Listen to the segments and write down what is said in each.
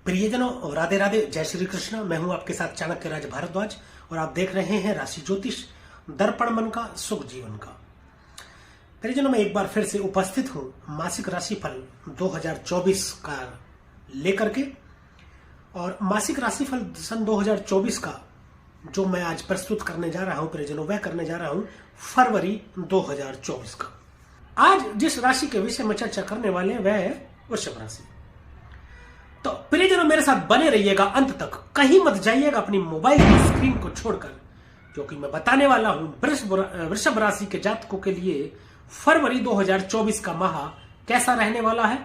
प्रियजनों, राधे राधे, जय श्री कृष्ण। मैं हूं आपके साथ चाणक्य राज भारद्वाज और आप देख रहे हैं राशि ज्योतिष दर्पण मन का सुख जीवन का। प्रियजनों, मैं एक बार फिर से उपस्थित हूं मासिक राशिफल 2024 का लेकर के। और मासिक राशिफल सन 2024 का जो मैं आज प्रस्तुत करने जा रहा हूं प्रियजनों, वह करने जा रहा हूं फरवरी 2024 का। आज जिस राशि के विषय में चर्चा करने वाले हैं वह है वृषभ राशि। तो प्रियजनों, मेरे साथ बने रहिएगा अंत तक, कहीं मत जाइएगा अपनी मोबाइल की स्क्रीन को छोड़कर, क्योंकि मैं बताने वाला हूं वृषभ राशि के जातकों के लिए फरवरी 2024 का माह कैसा रहने वाला है,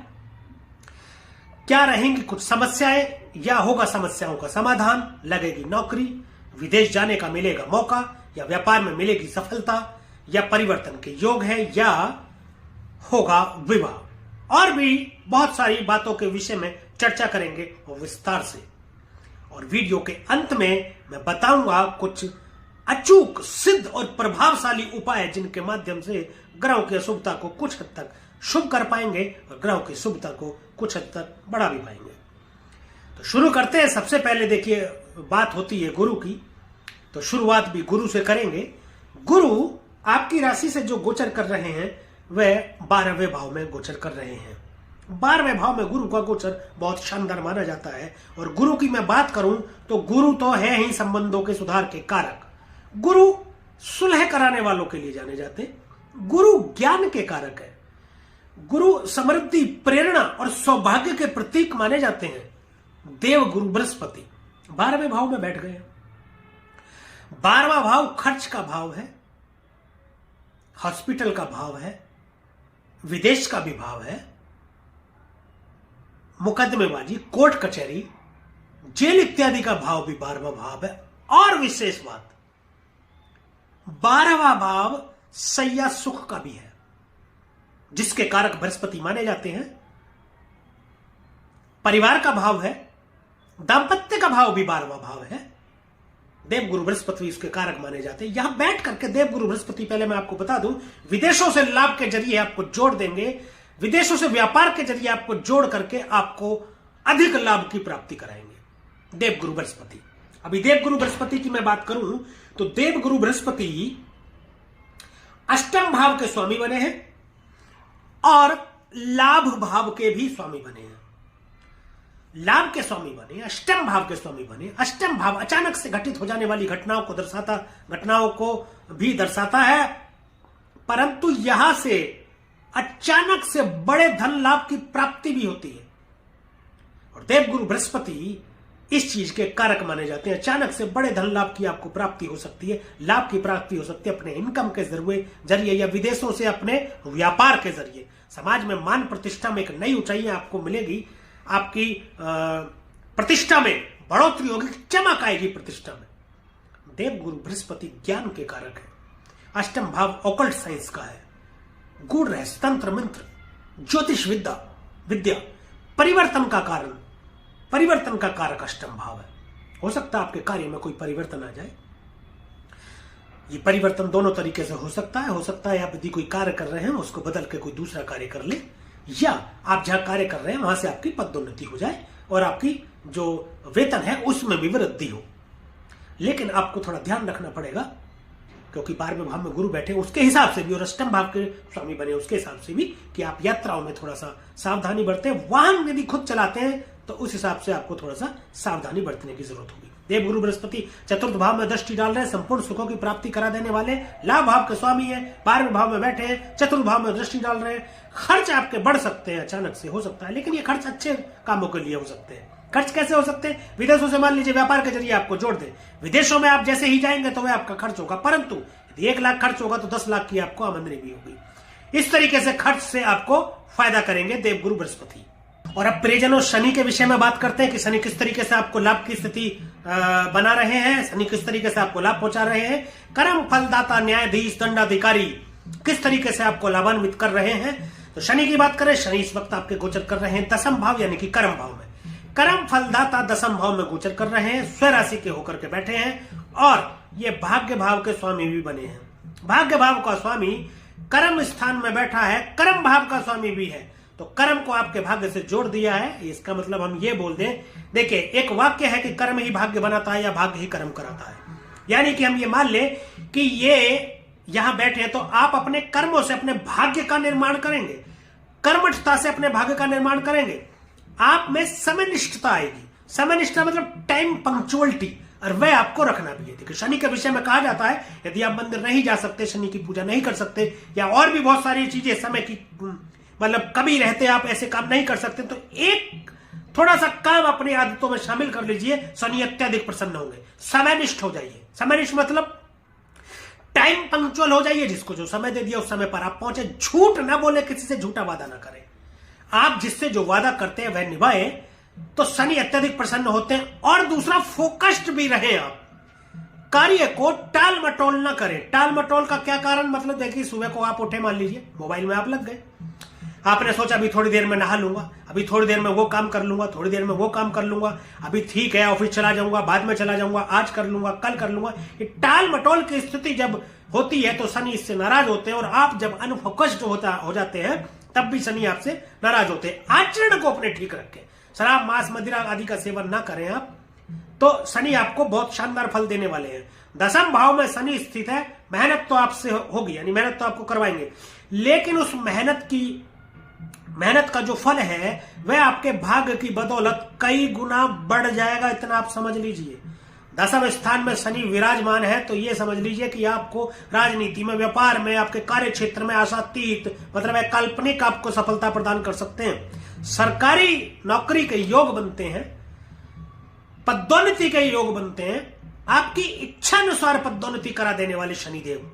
क्या रहेंगी कुछ समस्याएं या होगा समस्याओं का समाधान, लगेगी नौकरी, विदेश जाने का मिलेगा मौका, या व्यापार में मिलेगी सफलता, या परिवर्तन के योग है, या होगा विवाह, और भी बहुत सारी बातों के विषय में चर्चा करेंगे और विस्तार से। और वीडियो के अंत में मैं बताऊंगा कुछ अचूक, सिद्ध और प्रभावशाली उपाय जिनके माध्यम से ग्रहों की अशुभता को कुछ हद तक शुभ कर पाएंगे और ग्रहों की शुभता को कुछ हद तक बढ़ा भी पाएंगे। तो शुरू करते हैं। सबसे पहले देखिए, बात होती है गुरु की, तो शुरुआत भी गुरु से करेंगे। गुरु आपकी राशि से जो गोचर कर रहे हैं वह 12वें भाव में गोचर कर रहे हैं। 12वें भाव में गुरु का गोचर बहुत शानदार माना जाता है। और गुरु की मैं बात करूं तो गुरु तो है ही संबंधों के सुधार के कारक। गुरु सुलह कराने वालों के लिए जाने जाते हैं। गुरु ज्ञान के कारक है। गुरु समृद्धि, प्रेरणा और सौभाग्य के प्रतीक माने जाते हैं। देव गुरु बृहस्पति 12वें भाव में बैठ गए। 12वां भाव खर्च का भाव है, हॉस्पिटल का भाव है, विदेश का भी भाव है, मुकदमेबाजी, कोर्ट कचहरी, जेल इत्यादि का भाव भी 12वां भाव है। और विशेष बात, 12वां भाव सैया सुख का भी है, जिसके कारक बृहस्पति माने जाते हैं। परिवार का भाव है, दांपत्य का भाव भी 12वां भाव है। देवगुरु बृहस्पति इसके कारक माने जाते हैं। यहां बैठ करके देवगुरु बृहस्पति, पहले मैं आपको बता दूं, विदेशों से लाभ के जरिए आपको जोड़ देंगे। विदेशों से व्यापार के जरिए आपको जोड़ करके आपको अधिक लाभ की प्राप्ति कराएंगे देवगुरु बृहस्पति। अभी देवगुरु बृहस्पति की मैं बात करूं तो देवगुरु बृहस्पति अष्टम भाव के स्वामी बने हैं और लाभ भाव के भी स्वामी बने हैं। लाभ के स्वामी बने, अष्टम भाव के स्वामी बने। अष्टम भाव अचानक से घटित हो जाने वाली घटनाओं को भी दर्शाता है, परंतु यहां से अचानक से बड़े धन लाभ की प्राप्ति भी होती है। और देवगुरु बृहस्पति इस चीज के कारक माने जाते हैं। अचानक से बड़े धन लाभ की आपको प्राप्ति हो सकती है, लाभ की प्राप्ति हो सकती है अपने इनकम के जरिए या विदेशों से अपने व्यापार के जरिए। समाज में मान प्रतिष्ठा में एक नई ऊंचाई आपको मिलेगी। आपकी प्रतिष्ठा में बढ़ोतरी होगी, चमक आएगी प्रतिष्ठा में। देवगुरु बृहस्पति ज्ञान के कारक है। अष्टम भाव ऑकल्ट साइंस का है, गूढ़ रहस्य, तंत्र मंत्र, ज्योतिष विद्या, परिवर्तन का कारक अष्टम भाव है। हो सकता है आपके कार्य में कोई परिवर्तन आ जाए। ये परिवर्तन दोनों तरीके से हो सकता है आप यदि कोई कार्य कर रहे हैं उसको बदल के कोई दूसरा कार्य कर ले, या आप जहां कार्य कर रहे हैं वहां से आपकी पदोन्नति हो जाए और आपकी जो वेतन है उसमें भी वृद्धि हो। लेकिन आपको थोड़ा ध्यान रखना पड़ेगा, क्योंकि 12वें भाव में गुरु बैठे उसके हिसाब से भी और अष्टम भाव के स्वामी बने उसके हिसाब से भी कि आप यात्राओं में थोड़ा सा सावधानी बरतें। वाहन यदि खुद चलाते हैं तो उस हिसाब से आपको थोड़ा सा सावधानी बरतने की जरूरत होगी। देवगुरु बृहस्पति चतुर्थ भाव में दृष्टि डाल रहे हैं, संपूर्ण सुखों की प्राप्ति करा देने वाले लाभ भाव के स्वामी है। 12वें भाव में बैठे हैं, चतुर्थ भाव में दृष्टि डाल रहे हैं। खर्च आपके बढ़ सकते हैं, अचानक से हो सकता है, लेकिन ये खर्च अच्छे कामों के लिए हो सकते हैं। खर्च कैसे हो सकते हैं? विदेशों से मान लीजिए व्यापार के जरिए आपको जोड़ दे, विदेशों में आप जैसे ही जाएंगे तो वह आपका खर्च होगा, परंतु यदि 1 लाख खर्च होगा तो 10 लाख की आपको आमदनी भी होगी। इस तरीके से खर्च से आपको फायदा करेंगे देवगुरु बृहस्पति। और अब प्रियजनों, शनि के विषय में बात करते हैं कि शनि किस तरीके से आपको लाभ की स्थिति बना रहे हैं, शनि किस तरीके से आपको लाभ पहुंचा रहे हैं। कर्म फलदाता, न्यायाधीश, दंडाधिकारी किस तरीके से आपको लाभान्वित कर रहे हैं। तो शनि की बात करें, शनि इस वक्त आपके गोचर कर रहे हैं दसम भाव यानी कि कर्म भाव में। कर्म फलदाता दसम भाव में गोचर कर रहे हैं, स्वराशि के होकर के बैठे हैं और ये भाग्य भाव के स्वामी भी बने हैं। भाग्य भाव का स्वामी कर्म स्थान में बैठा है, कर्म भाव का स्वामी भी है, तो कर्म को आपके भाग्य से जोड़ दिया है। इसका मतलब हम ये बोल दें, देखिए एक वाक्य है कि कर्म ही भाग्य बनाता है या भाग्य ही कर्म कराता है। यानी कि हम ये मान ले कि ये यहां बैठे हैं तो आप अपने कर्मों से अपने भाग्य का निर्माण करेंगे, कर्मठता से अपने भाग्य का निर्माण करेंगे। आप में समयनिष्ठता आएगी। समयनिष्ठता मतलब टाइम पंक्चुअलिटी, और वह आपको रखना भी है। देखिए शनि के विषय में कहा जाता है यदि आप मंदिर नहीं जा सकते, शनि की पूजा नहीं कर सकते, या और भी बहुत सारी चीजें समय की मतलब कभी रहते आप ऐसे काम नहीं कर सकते, तो एक थोड़ा सा काम अपनी आदतों में शामिल कर लीजिए, शनि अत्यधिक प्रसन्न होंगे। समयनिष्ठ हो जाइए। समयनिष्ठ मतलब टाइम पंक्चुअल हो जाइए, जिसको जो समय दे दिया उस समय पर आप पहुंचे। झूठ ना बोले, किसी से झूठा वादा ना करें। आप जिससे जो वादा करते हैं वह निभाए तो शनि अत्यधिक प्रसन्न होते हैं। और दूसरा, फोकस्ड भी रहे आप, कार्य को टाल मटोल ना करें। टाल मटोल का क्या कारण, मतलब देखिए सुबह को आप उठे, मान लीजिए मोबाइल में आप लग गए, आपने सोचा अभी थोड़ी देर में नहा लूंगा, अभी थोड़ी देर में वो काम कर लूंगा, थोड़ी देर में वो काम कर लूंगा, अभी ठीक है ऑफिस चला जाऊंगा, बाद में चला जाऊंगा, आज कर लूंगा, कल कर लूंगा। ये टाल मटोल की स्थिति जब होती है तो शनि इससे नाराज होते हैं, और आप जब अनफोकस्ड हो जाते हैं तब भी शनि आपसे नाराज होते हैं। आचरण को अपने ठीक रखें, शराब मांस मदिरा आदि का सेवन ना करें आप, तो शनि आपको बहुत शानदार फल देने वाले हैं। दसम भाव में शनि स्थित है, मेहनत तो आपसे होगी, यानी मेहनत तो आपको करवाएंगे, लेकिन उस मेहनत का जो फल है वह आपके भाग्य की बदौलत कई गुना बढ़ जाएगा, इतना आप समझ लीजिए। दसम स्थान में शनि विराजमान है तो यह समझ लीजिए कि आपको राजनीति में, व्यापार में, आपके कार्य क्षेत्र में आशातीत मतलब काल्पनिक आपको सफलता प्रदान कर सकते हैं। सरकारी नौकरी के योग बनते हैं, पदोन्नति के योग बनते हैं, आपकी इच्छा अनुसार पदोन्नति करा देने वाले शनिदेव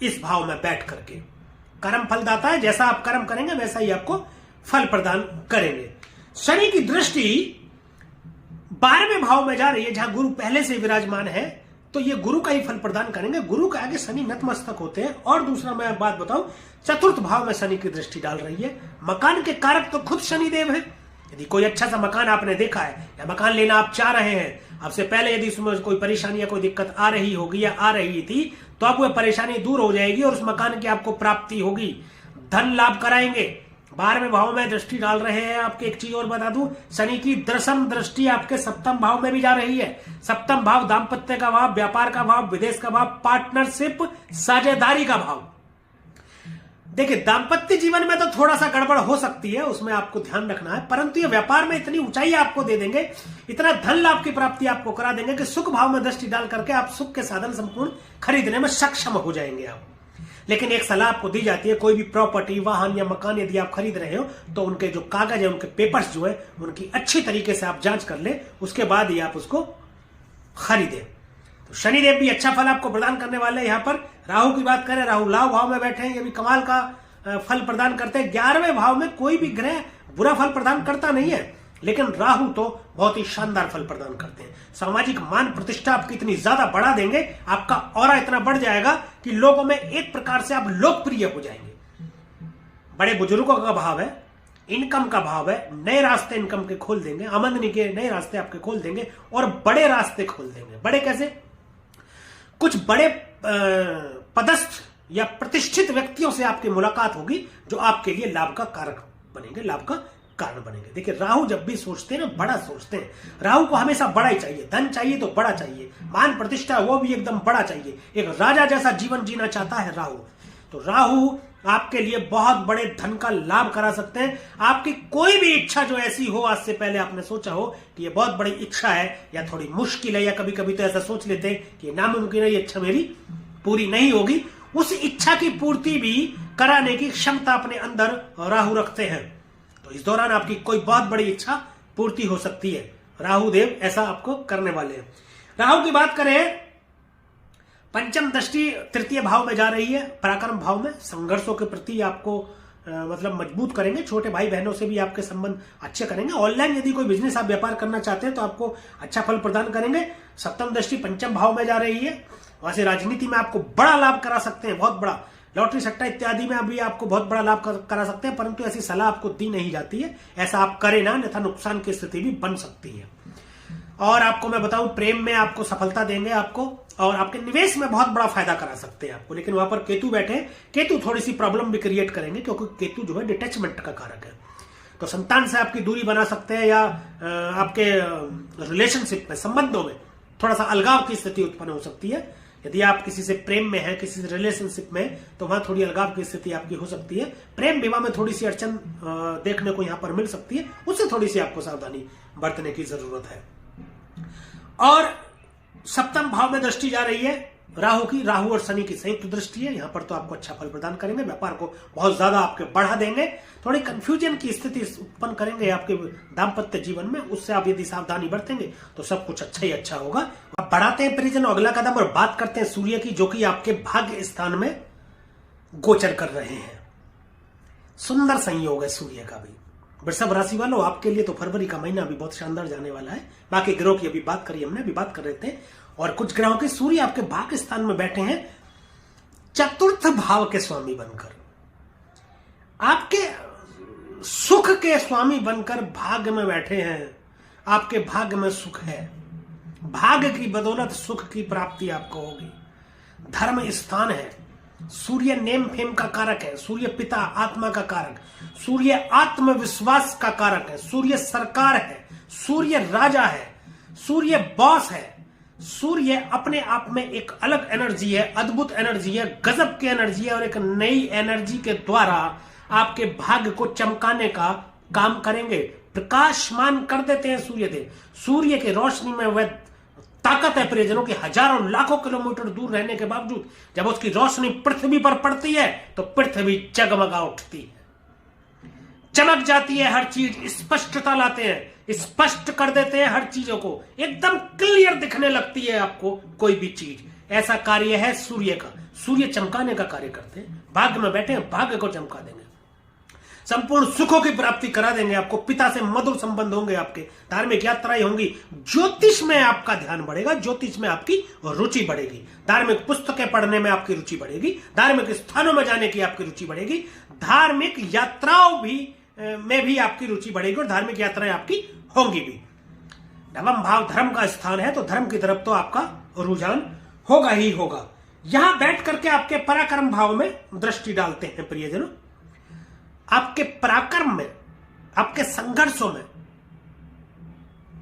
इस भाव में बैठ करके कर्म फलदाता है। जैसा आप कर्म करेंगे वैसा ही आपको फल प्रदान करेंगे। शनि की दृष्टि 12वें भाव में जा रही है, जहां गुरु पहले से विराजमान है, तो ये गुरु का ही फल प्रदान करेंगे। गुरु के आगे शनि नतमस्तक होते हैं। और दूसरा मैं बात बताऊं, चतुर्थ भाव में शनि की दृष्टि डाल रही है। मकान के कारक तो खुद शनिदेव है। यदि कोई अच्छा सा मकान आपने देखा है या मकान लेना आप चाह रहे हैं, आपसे पहले यदि उसमें कोई परेशानी या कोई दिक्कत आ रही होगी या आ रही थी, तो अब वह परेशानी दूर हो जाएगी और उस मकान की आपको प्राप्ति होगी, धन लाभ कराएंगे। 12वें भाव में दृष्टि डाल रहे हैं। आपके एक चीज और बता दूं, शनि की दशम दृष्टि आपके सप्तम भाव में भी जा रही है। सप्तम भाव दाम्पत्य का भाव, व्यापार का भाव, विदेश का भाव, पार्टनरशिप, साझेदारी का भाव। देखिए दाम्पत्य जीवन में तो थोड़ा सा गड़बड़ हो सकती है, उसमें आपको ध्यान रखना है, परंतु ये व्यापार में इतनी ऊंचाई आपको दे देंगे, इतना धन लाभ की प्राप्ति आपको करा देंगे कि सुख भाव में दृष्टि डाल करके आप सुख के साधन संपूर्ण खरीदने में सक्षम हो जाएंगे आप। लेकिन एक सलाह आपको दी जाती है, कोई भी प्रॉपर्टी, वाहन या मकान यदि आप खरीद रहे हो तो उनके जो कागज है, उनके पेपर्स जो है, उनकी अच्छी तरीके से आप जांच कर ले, उसके बाद ही आप उसको खरीदें। तो शनिदेव भी अच्छा फल आपको प्रदान करने वाले हैं। यहाँ पर राहु की बात करें, राहु लाभ भाव में बैठे हैं, ये भी कमाल का फल प्रदान करते हैं। 11वें भाव में कोई भी ग्रह बुरा फल प्रदान करता नहीं है, लेकिन राहु तो बहुत ही शानदार फल प्रदान करते हैं। सामाजिक मान प्रतिष्ठा आपकी इतनी ज्यादा बढ़ा देंगे, आपका ऑरा इतना बढ़ जाएगा कि लोगों में एक प्रकार से आप लोकप्रिय हो जाएंगे। बड़े बुजुर्गों का भाव है, इनकम का भाव है, नए रास्ते इनकम के खोल देंगे, आमदनी के नए रास्ते आपके खोल देंगे और बड़े रास्ते खोल देंगे। बड़े कैसे? कुछ बड़े पदस्थ या प्रतिष्ठित व्यक्तियों से आपकी मुलाकात होगी जो आपके लिए लाभ का कारक बनेंगे, लाभ का कारण बनेंगे। देखिए राहु जब भी सोचते हैं ना, बड़ा सोचते हैं। राहु को हमेशा बड़ा ही चाहिए, धन चाहिए तो बड़ा चाहिए, मान प्रतिष्ठा वो भी एकदम बड़ा चाहिए, एक राजा जैसा जीवन जीना चाहता है राहु। तो राहु आपके लिए बहुत बड़े धन का लाभ करा सकते हैं। आपकी कोई भी इच्छा जो ऐसी हो, आज से पहले आपने सोचा हो कि ये बहुत बड़ी इच्छा है या थोड़ी मुश्किल है, या कभी कभी तो ऐसा सोच लेते हैं कि नामुमकिन है, ये इच्छा मेरी पूरी नहीं होगी, उस इच्छा की पूर्ति भी कराने की क्षमता अपने अंदर राहु रखते हैं। तो इस दौरान आपकी कोई बहुत बड़ी इच्छा पूर्ति हो सकती है। राहु देव ऐसा आपको करने वाले हैं। राहु की बात करें, पंचम दृष्टि तृतीय भाव में जा रही है, पराक्रम भाव में। संघर्षों के प्रति आपको मतलब मजबूत करेंगे, छोटे भाई बहनों से भी आपके संबंध अच्छे करेंगे। ऑनलाइन यदि कोई बिजनेस आप व्यापार करना चाहते हैं तो आपको अच्छा फल प्रदान करेंगे। सप्तम दृष्टि पंचम भाव में जा रही है, वहां से राजनीति में आपको बड़ा लाभ करा सकते हैं, बहुत बड़ा। लॉटरी सट्टा इत्यादि में अभी आपको बहुत बड़ा लाभ करा सकते हैं, परंतु ऐसी सलाह आपको दी नहीं जाती है, ऐसा आप करें ना, अन्यथा नुकसान की स्थिति भी बन सकती है। और आपको मैं बताऊं, प्रेम में आपको सफलता देंगे आपको, और आपके निवेश में बहुत बड़ा फायदा करा सकते हैं आपको। लेकिन वहां पर केतु बैठे, केतु थोड़ी सी प्रॉब्लम भी क्रिएट करेंगे, क्योंकि केतु जो है डिटैचमेंट का कारक है। तो संतान से आपकी दूरी बना सकते हैं, या आपके रिलेशनशिप में, संबंधों में थोड़ा सा अलगाव की स्थिति उत्पन्न हो सकती है। यदि आप किसी से प्रेम में हैं, किसी से रिलेशनशिप में, तो वहां थोड़ी अलगाव की स्थिति आपकी हो सकती है। प्रेम विवाह में थोड़ी सी अड़चन देखने को यहां पर मिल सकती है, उससे थोड़ी सी आपको सावधानी बरतने की जरूरत है। और सप्तम भाव में दृष्टि जा रही है राहु की, राहु और शनि की संयुक्त दृष्टि है। यहां पर तो आपको अच्छा फल प्रदान करेंगे, व्यापार को बहुत ज्यादा आपके बढ़ा देंगे, थोड़ी कंफ्यूजन की स्थिति उत्पन्न करेंगे आपके दाम्पत्य जीवन में। उससे आप यदि सावधानी बरतेंगे तो सब कुछ अच्छा ही अच्छा होगा। अब बढ़ाते हैं परिजन अगला कदम और बात करते हैं सूर्य की, जो कि आपके भाग्य स्थान में गोचर कर रहे हैं। सुंदर संयोग है सूर्य का भी। वृषभ राशि वालों, आपके लिए तो फरवरी का महीना भी बहुत शानदार जाने वाला है। बाकी ग्रहों की अभी बात करी हमने, अभी बात कर रहे थे। और कुछ ग्रहों के सूर्य आपके भाग्य स्थान में बैठे हैं चतुर्थ भाव के स्वामी बनकर, आपके सुख के स्वामी बनकर भाग्य में बैठे हैं। आपके भाग्य में सुख है, भाग्य की बदौलत सुख की प्राप्ति आपको होगी। धर्म स्थान है, सूर्य नेम फेम का कारक है, सूर्य पिता आत्मा का कारक, सूर्य आत्मविश्वास का कारक है, सूर्य सरकार है, सूर्य राजा है, सूर्य बॉस है। सूर्य अपने आप में एक अलग एनर्जी है, अद्भुत एनर्जी है, गजब की एनर्जी है, और एक नई एनर्जी के द्वारा आपके भाग्य को चमकाने का काम करेंगे, प्रकाशमान कर देते हैं सूर्य देव। सूर्य की रोशनी में वह ताकत है प्रियजनों की, हजारों लाखों किलोमीटर दूर रहने के बावजूद जब उसकी रोशनी पृथ्वी पर पड़ती है तो पृथ्वी जगमगा उठती है, चमक जाती है, हर चीज स्पष्टता लाते हैं, स्पष्ट कर देते हैं हर चीजों को, एकदम क्लियर दिखने लगती है आपको कोई भी चीज। ऐसा कार्य है सूर्य का। सूर्य चमकाने का कार्य करते हैं, भाग्य में बैठे हैं, भाग्य को चमका देंगे, संपूर्ण सुखों की प्राप्ति करा देंगे आपको। पिता से मधुर संबंध होंगे आपके, धार्मिक यात्राएं होंगी, ज्योतिष में आपका ध्यान बढ़ेगा, ज्योतिष में आपकी रुचि बढ़ेगी, धार्मिक पुस्तकें पढ़ने में आपकी रुचि बढ़ेगी, धार्मिक स्थानों में जाने की आपकी रुचि बढ़ेगी, धार्मिक यात्राओं में भी आपकी रुचि बढ़ेगी और धार्मिक यात्राएं आपकी होंगी भी। नवम भाव धर्म का स्थान है, तो धर्म की तरफ तो आपका रुझान होगा ही होगा। यहां बैठ करके आपके पराक्रम भाव में दृष्टि डालते हैं प्रियजनों। आपके पराक्रम में, आपके संघर्षों में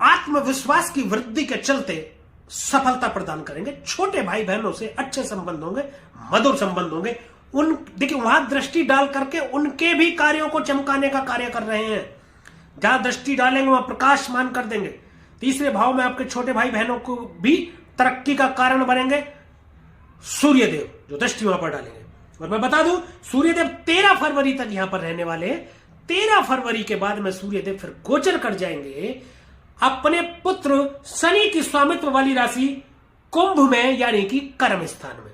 आत्मविश्वास की वृद्धि के चलते सफलता प्रदान करेंगे। छोटे भाई बहनों से अच्छे संबंध होंगे, मधुर संबंध होंगे। देखिए वहां दृष्टि डाल करके उनके भी कार्यों को चमकाने का कार्य कर रहे हैं। जहां दृष्टि डालेंगे वहां प्रकाशमान कर देंगे। तीसरे भाव में आपके छोटे भाई बहनों को भी तरक्की का कारण बनेंगे सूर्यदेव, जो दृष्टि वहां पर डालेंगे। और मैं बता दूं, सूर्यदेव 13 फरवरी तक यहां पर रहने वाले हैं। 13 फरवरी के बाद में सूर्यदेव फिर गोचर कर जाएंगे अपने पुत्र शनि की स्वामित्व वाली राशि कुंभ में, यानी कि कर्म स्थान में।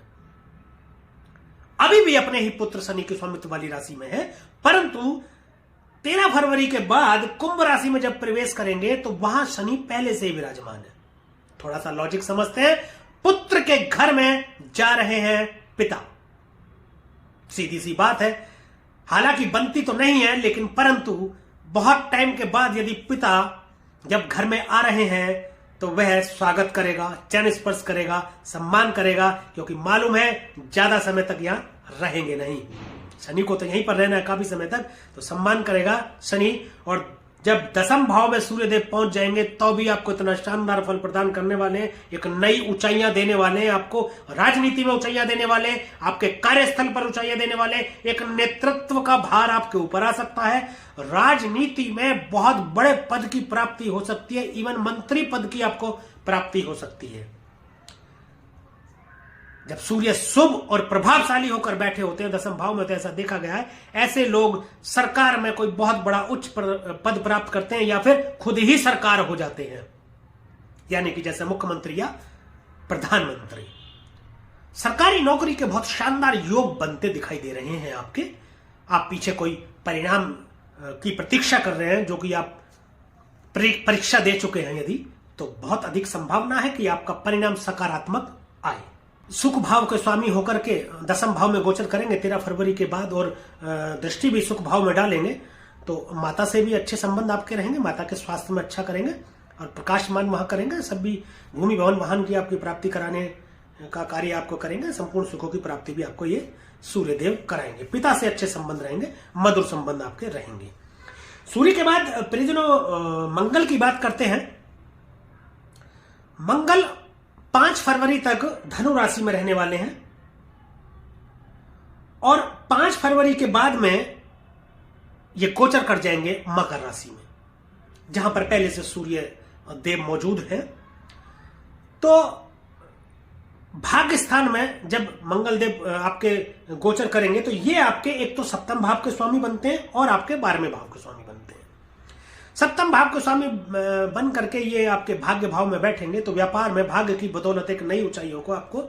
अभी भी अपने ही पुत्र शनि की स्वामित्व वाली राशि में है, परंतु 13 फरवरी के बाद कुंभ राशि में जब प्रवेश करेंगे तो वहां शनि पहले से ही विराजमान है। थोड़ा सा लॉजिक समझते हैं। पुत्र के घर में जा रहे हैं पिता, सीधी सी बात है। हालांकि बनती तो नहीं है, लेकिन परंतु बहुत टाइम के बाद यदि पिता जब घर में आ रहे हैं तो वह स्वागत करेगा, चरण स्पर्श करेगा, सम्मान करेगा, क्योंकि मालूम है ज्यादा समय तक यहां रहेंगे नहीं। शनि को तो यहीं पर रहना है काफी समय तक, तो सम्मान करेगा शनि। और जब दसम भाव में सूर्यदेव पहुंच जाएंगे तो भी आपको इतना शानदार फल प्रदान करने वाले हैं, एक नई ऊंचाइयां देने वाले हैं आपको, राजनीति में ऊंचाइयां देने वाले, आपके कार्यस्थल पर ऊंचाइयां देने वाले, एक नेतृत्व का भार आपके ऊपर आ सकता है। राजनीति में बहुत बड़े पद की प्राप्ति हो सकती है, इवन मंत्री पद की आपको प्राप्ति हो सकती है। जब सूर्य शुभ और प्रभावशाली होकर बैठे होते हैं दसम भाव में, तो ऐसा देखा गया है ऐसे लोग सरकार में कोई बहुत बड़ा उच्च पद प्राप्त करते हैं या फिर खुद ही सरकार हो जाते हैं, यानी कि जैसे मुख्यमंत्री या प्रधानमंत्री। सरकारी नौकरी के बहुत शानदार योग बनते दिखाई दे रहे हैं आपके। आप पीछे कोई परिणाम की प्रतीक्षा कर रहे हैं, जो कि आप परीक्षा दे चुके हैं यदि, तो बहुत अधिक संभावना है कि आपका परिणाम सकारात्मक आए। सुख भाव के स्वामी होकर के दसम भाव में गोचर करेंगे 13 फरवरी के बाद, और दृष्टि भी सुख भाव में डालेंगे, तो माता से भी अच्छे संबंध आपके रहेंगे, माता के स्वास्थ्य में अच्छा करेंगे और प्रकाशमान वहां करेंगे। सब भी भूमि भवन वाहन की आपकी प्राप्ति कराने का कार्य आपको करेंगे। संपूर्ण सुखों की प्राप्ति भी आपको ये सूर्यदेव कराएंगे। पिता से अच्छे संबंध रहेंगे, मधुर संबंध आपके रहेंगे। सूर्य के बाद प्रियजनों मंगल की बात करते हैं। मंगल 5 फरवरी तक धनु राशि में रहने वाले हैं और 5 फरवरी के बाद में ये गोचर कर जाएंगे मकर राशि में, जहां पर पहले से सूर्य देव मौजूद हैं। तो भाग्य स्थान में जब मंगल देव आपके गोचर करेंगे तो ये आपके एक तो सप्तम भाव के स्वामी बनते हैं और आपके 12वें भाव के स्वामी बनते हैं। सप्तम भाव के स्वामी बन करके ये आपके भाग्य भाव में बैठेंगे तो व्यापार में भाग्य की बदौलत एक नई ऊंचाइयों को आपको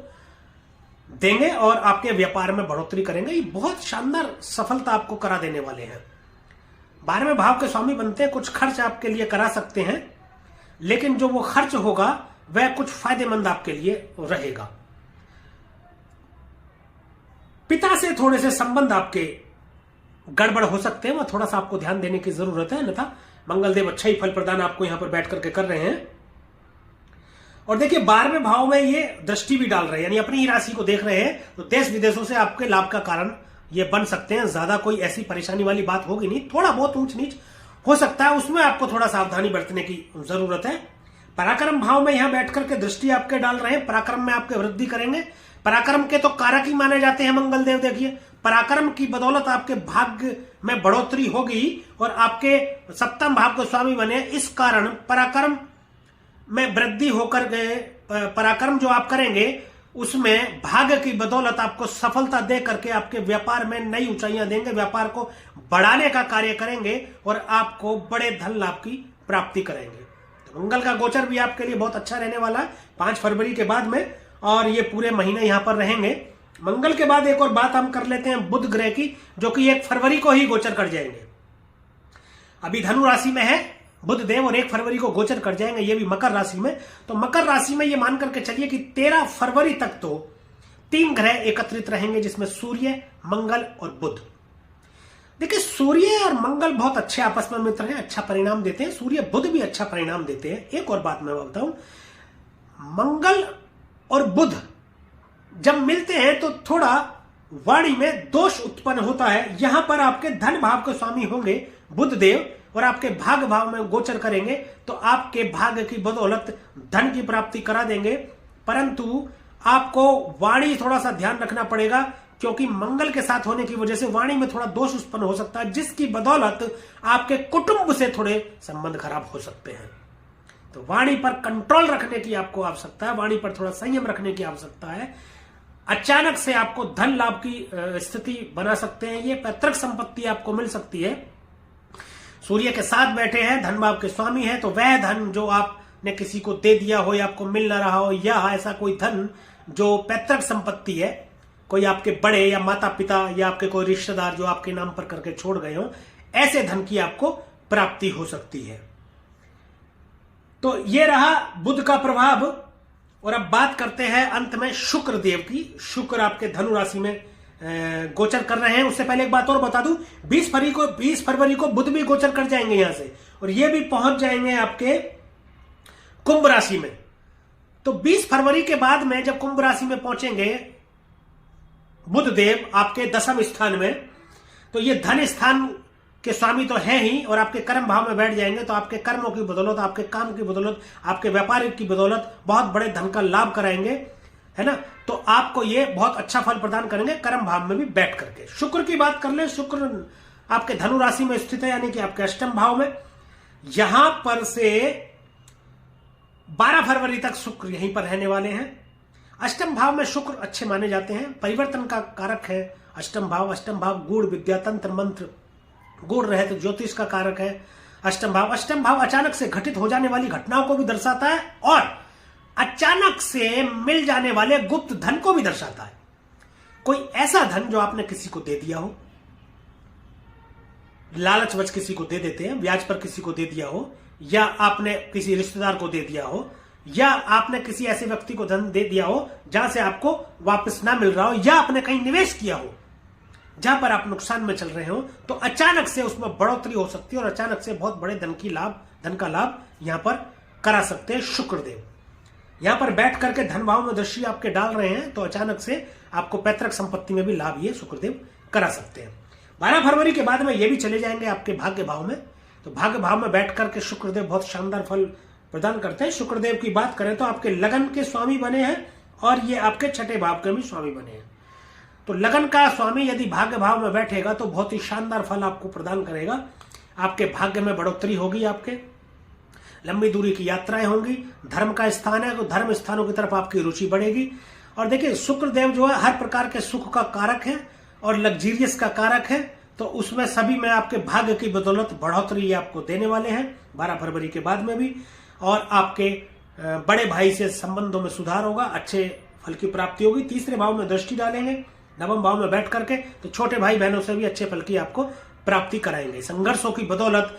देंगे और आपके व्यापार में बढ़ोतरी करेंगे। ये बहुत शानदार सफलता आपको करा देने वाले हैं। 12वें भाव के स्वामी बनते हैं, कुछ खर्च आपके लिए करा सकते हैं, लेकिन जो वो खर्च होगा वह कुछ फायदेमंद आपके लिए रहेगा। पिता से थोड़े से संबंध आपके गड़बड़ हो सकते हैं, वह थोड़ा सा आपको ध्यान देने की जरूरत है, अन्यथा मंगलदेव अच्छा ही फल प्रदान आपको यहां पर बैठ करके कर रहे हैं। और देखिए 12वें भाव में ये दृष्टि भी डाल रहे हैं, यानी अपनी ही राशि को देख रहे हैं, तो देश विदेशों से आपके लाभ का कारण ये बन सकते हैं। ज्यादा कोई ऐसी परेशानी वाली बात होगी नहीं, थोड़ा बहुत ऊंच नीच हो सकता है, उसमें आपको थोड़ा सावधानी बरतने की जरूरत है। पराक्रम भाव में यहां बैठकर के दृष्टि आपके डाल रहे हैं, पराक्रम में आपके वृद्धि करेंगे। पराक्रम के तो कारक ही माने जाते हैं मंगल देव। देखिए पराक्रम की बदौलत आपके भाग्य में बढ़ोतरी होगी और आपके सप्तम भाव के स्वामी बने, इस कारण पराक्रम में वृद्धि होकर गए। पराक्रम जो आप करेंगे उसमें भाग्य की बदौलत आपको सफलता दे करके आपके व्यापार में नई ऊंचाइयां देंगे, व्यापार को बढ़ाने का कार्य करेंगे और आपको बड़े धन लाभ की प्राप्ति करेंगे। तो मंगल का गोचर भी आपके लिए बहुत अच्छा रहने वाला है 5 फरवरी के बाद में, और ये पूरे महीने यहां पर रहेंगे। मंगल के बाद एक और बात हम कर लेते हैं बुध ग्रह की, जो कि 1 फरवरी को ही गोचर कर जाएंगे। अभी धनु राशि में है बुध देव और 1 फरवरी को गोचर कर जाएंगे, ये भी मकर राशि में। तो मकर राशि में ये मान करके चलिए कि 13 फरवरी तक तो 3 ग्रह एकत्रित रहेंगे, जिसमें सूर्य, मंगल और बुध। देखिए सूर्य और मंगल बहुत अच्छे आपस में मित्र हैं, अच्छा परिणाम देते हैं। सूर्य बुध भी अच्छा परिणाम देते हैं। एक और बात मैं बताऊं, मंगल और बुध जब मिलते हैं तो थोड़ा वाणी में दोष उत्पन्न होता है। यहां पर आपके धन भाव के स्वामी होंगे बुध देव और आपके भाग्य भाव में गोचर करेंगे, तो आपके भाग्य की बदौलत धन की प्राप्ति करा देंगे। परंतु आपको वाणी थोड़ा सा ध्यान रखना पड़ेगा, क्योंकि मंगल के साथ होने की वजह से वाणी में थोड़ा दोष उत्पन्न हो सकता है, जिसकी बदौलत आपके कुटुंब से थोड़े संबंध खराब हो सकते हैं। तो वाणी पर कंट्रोल रखने की आपको आवश्यकता है, वाणी पर थोड़ा संयम रखने की आवश्यकता है। अचानक से आपको धन लाभ की स्थिति बना सकते हैं, ये पैतृक संपत्ति आपको मिल सकती है। सूर्य के साथ बैठे हैं, धन भाव के स्वामी हैं, तो वह धन जो आपने किसी को दे दिया हो या आपको मिल ना रहा हो, या ऐसा कोई धन जो पैतृक संपत्ति है, कोई आपके बड़े या माता पिता या आपके कोई रिश्तेदार जो आपके नाम पर करके छोड़ गए हो, ऐसे धन की आपको प्राप्ति हो सकती है। तो ये रहा बुध का प्रभाव। और अब बात करते हैं अंत में शुक्र देव की। शुक्र आपके धनु राशि में गोचर कर रहे हैं। उससे पहले एक बात और बता दूं, 20 फरवरी को बुध भी गोचर कर जाएंगे यहां से, और ये भी पहुंच जाएंगे आपके कुंभ राशि में। तो 20 फरवरी के बाद में जब कुंभ राशि में पहुंचेंगे बुध देव आपके 10वें स्थान में, तो ये धन स्थान के स्वामी तो है ही, और आपके कर्म भाव में बैठ जाएंगे, तो आपके कर्मों की बदौलत, आपके काम की बदौलत, आपके व्यापार की बदौलत बहुत बड़े धन का लाभ कराएंगे, है ना। तो आपको ये बहुत अच्छा फल प्रदान करेंगे कर्म भाव में भी बैठ करके। शुक्र की बात कर ले, शुक्र आपके धनु राशि में स्थित है, यानी कि आपके अष्टम भाव में। यहां पर से 12 फरवरी तक शुक्र यहीं पर रहने वाले हैं। अष्टम भाव में शुक्र अच्छे माने जाते हैं, परिवर्तन का कारक है अष्टम भाव। अष्टम भाव गुण, विद्या, तंत्र, मंत्र, गुण रहे तो ज्योतिष का कारक है अष्टम भाव। अष्टम भाव अचानक से घटित हो जाने वाली घटनाओं को भी दर्शाता है और अचानक से मिल जाने वाले गुप्त धन को भी दर्शाता है। कोई ऐसा धन जो आपने किसी को दे दिया हो, लालचवश किसी को दे देते हैं, ब्याज पर किसी को दे दिया हो, या आपने किसी रिश्तेदार को दे दिया हो, या आपने किसी ऐसे व्यक्ति को धन दे दिया हो जहां से आपको वापस ना मिल रहा हो, या आपने कहीं निवेश किया हो जहां पर आप नुकसान में चल रहे हो, तो अचानक से उसमें बढ़ोतरी हो सकती है और अचानक से बहुत बड़े धन का लाभ यहां पर करा सकते हैं शुक्रदेव। यहां पर बैठ करके धन भाव में दृष्टि आपके डाल रहे हैं, तो अचानक से आपको पैतृक संपत्ति में भी लाभ ये शुक्रदेव करा सकते हैं। 12 फरवरी के बाद में ये भी चले जाएंगे आपके भाग्य भाव में। तो भाग्य भाव में बैठ करके शुक्रदेव बहुत शानदार फल प्रदान करते हैं। शुक्रदेव की बात करें तो आपके लगन के स्वामी बने हैं और ये आपके छठे भाव के भी स्वामी बने हैं। तो लगन का स्वामी यदि भाग्य भाव में बैठेगा तो बहुत ही शानदार फल आपको प्रदान करेगा। आपके भाग्य में बढ़ोतरी होगी, आपके लंबी दूरी की यात्राएं होंगी। धर्म का स्थान है तो धर्म स्थानों की तरफ आपकी रुचि बढ़ेगी। और देखिए शुक्रदेव जो है हर प्रकार के सुख का कारक है और लग्जीरियस का कारक है, तो उसमें सभी में आपके भाग्य की बदौलत बढ़ोतरी आपको देने वाले हैं 12 फरवरी के बाद में भी। और आपके बड़े भाई से संबंधों में सुधार होगा, अच्छे फल की प्राप्ति होगी। तीसरे भाव में दृष्टि डालेंगे नवम भाव में बैठ करके, तो छोटे भाई बहनों से भी अच्छे फल की आपको प्राप्ति कराएंगे। संघर्षों की बदौलत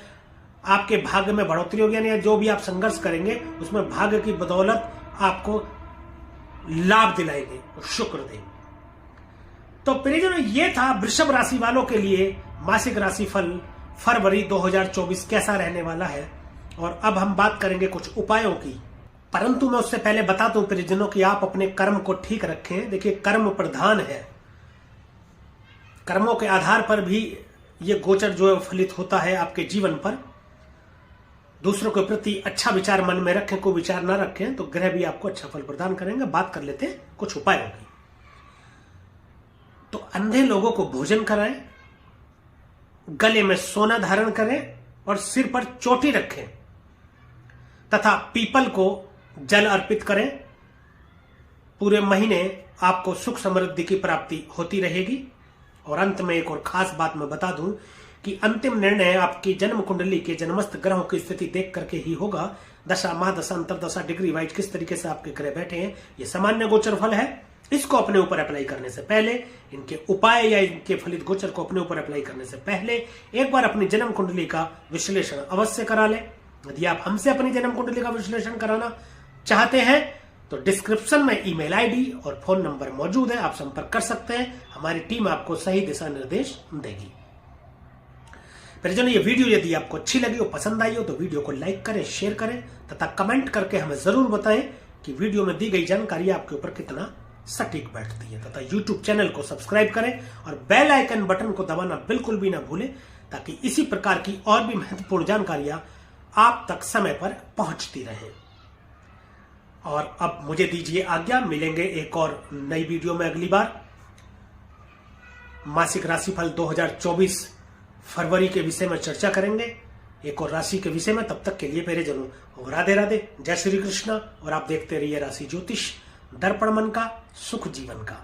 आपके भाग्य में बढ़ोतरी होगी, यानी जो भी आप संघर्ष करेंगे उसमें भाग्य की बदौलत आपको लाभ दिलाएंगे शुक्रदेव। तो प्रियजनों, ये था वृषभ राशि वालों के लिए मासिक राशि फल फरवरी 2024 कैसा रहने वाला है। और अब हम बात करेंगे कुछ उपायों की, परंतु मैं उससे पहले बता दूं प्रियजनों कि आप अपने कर्म को ठीक रखें। देखिए कर्म प्रधान है, कर्मों के आधार पर भी ये गोचर जो है फलित होता है आपके जीवन पर। दूसरों के प्रति अच्छा विचार मन में रखें, कोई विचार ना रखें तो ग्रह भी आपको अच्छा फल प्रदान करेंगे। बात कर लेते हैं कुछ उपायों की। तो अंधे लोगों को भोजन कराएं, गले में सोना धारण करें और सिर पर चोटी रखें तथा पीपल को जल अर्पित करें। पूरे महीने आपको सुख समृद्धि की प्राप्ति होती रहेगी। और अंत में एक और खास बात मैं बता दूं कि अंतिम निर्णय आपकी जन्म कुंडली के जन्मस्थ ग्रहों की स्थिति देख करके ही होगा। दशा महादशा अंतरदशा डिग्री वाइज किस तरीके से आपके ग्रह बैठे हैं, ये सामान्य गोचर फल है। इसको अपने ऊपर अप्लाई करने से पहले, इनके उपाय या इनके फलित गोचर को अपने ऊपर अप्लाई करने से पहले एक बार अपनी जन्म कुंडली का विश्लेषण अवश्य करा लें। यदि आप हमसे अपनी जन्म कुंडली का विश्लेषण कराना चाहते हैं तो डिस्क्रिप्शन में ईमेल आईडी और फोन नंबर मौजूद है, आप संपर्क कर सकते हैं। हमारी टीम आपको सही दिशा निर्देश देगी। परिजनों, ये वीडियो यदि आपको अच्छी लगी हो, पसंद आई हो तो वीडियो को लाइक करें, शेयर करें तथा कमेंट करके हमें जरूर बताएं कि वीडियो में दी गई जानकारी आपके ऊपर कितना सटीक बैठती है। तथा यूट्यूब चैनल को सब्सक्राइब करें और बेल आइकन बटन को दबाना बिल्कुल भी ना भूलें, ताकि इसी प्रकार की और भी महत्वपूर्ण जानकारियां आप तक समय पर पहुंचती रहें। और अब मुझे दीजिए आज्ञा, मिलेंगे एक और नई वीडियो में अगली बार। मासिक राशिफल 2024 फरवरी के विषय में चर्चा करेंगे, एक और राशि के विषय में। तब तक के लिए मेरे जनों राधे राधे, जय श्री कृष्ण। और आप देखते रहिए राशि ज्योतिष, दर्पण मन का, सुख जीवन का।